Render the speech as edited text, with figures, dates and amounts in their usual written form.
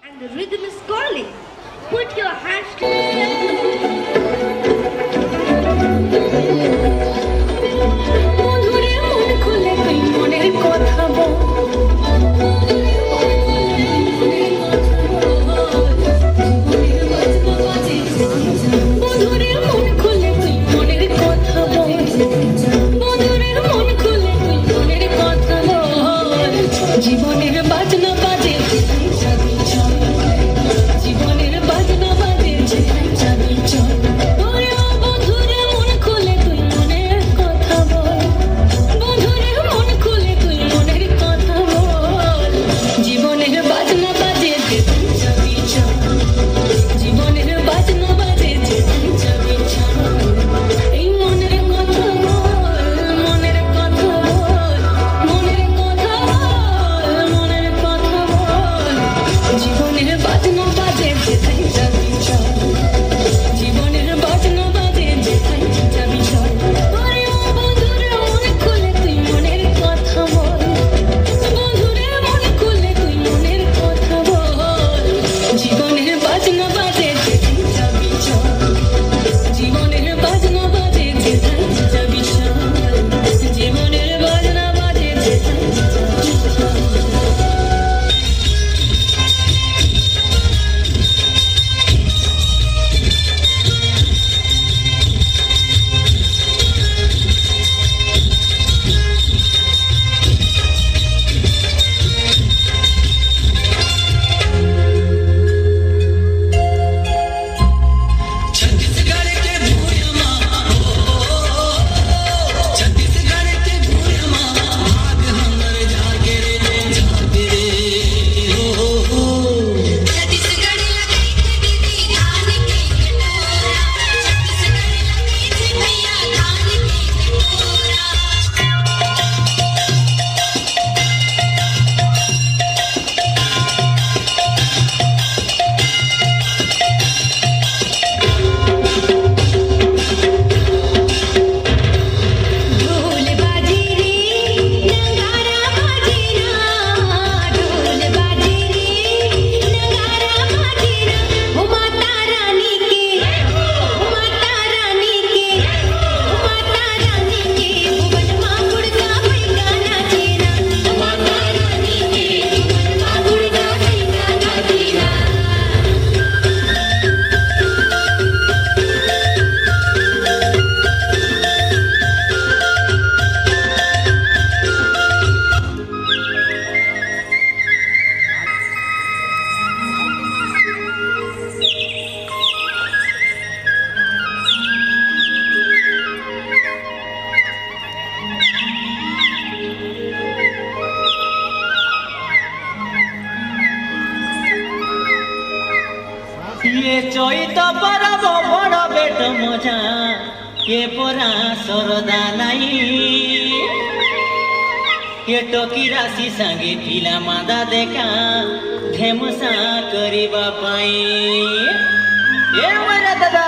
And the rhythm is calling. Put your hands together. মধুরে মন খুলে তুই মনের কথা বল মধুরে মন খুলে তুই মনের কথা বল মধুরে মন খুলে তুই মনের কথা বল জীবনের বাজনা বাজে জীবনের বাজনা বাজে যাবি চল ওরে ও বন্ধুরে মন খুলে তুই মনের কথা বল বন্ধুরে মন খুলে তুই মনের কথা বল জীবনের বাজনা বাজে যাবি চল জীবনের বাজনা বাজে যাবি চল এই মনের কথা বল মনের কথা বল মনের কথা বল মনের কথা বল জীবনের বাজনা বাজে যেথায় যাবি চল জীবনের বাজনা বাজে যেথায় যাবি চল ওরে ও বন্ধুরে মন খুলে তুই মনের কথা বল বন্ধুরে মন খুলে তুই মনের কথা বল জীবনের বাজনা বাজে যেথায় যাবি চল জীবনের বাজনা বাজে যেথায় যাবি চল জীবনের বাজনা বাজে যেথায় যাবি চল छत्तीसगढ़ के भूयमा छत्तीसगढ़ के भूयमा भाग हमर जागे रे हो छत्तीसगढ़ लगे थे दीदी धान के कटोरा छत्तीसगढ़ लगे थे भैया धान के कटोरा ढोल बाजे रे नगारा बाजे ना ढोल बाजे रे नगारा बाजे ना ओ माता रानी के भुवनमा गुड़गा भैया नाचे ना माता रानी के भुवनमा गुड़गा भैया नाचे ना ये চৈত পরব বড় বেট মজা কে পরা সরদা নাই ये टोकी राशि संगे पिला मादा देखा धेमसा करिबा पाई ए मेरा दादा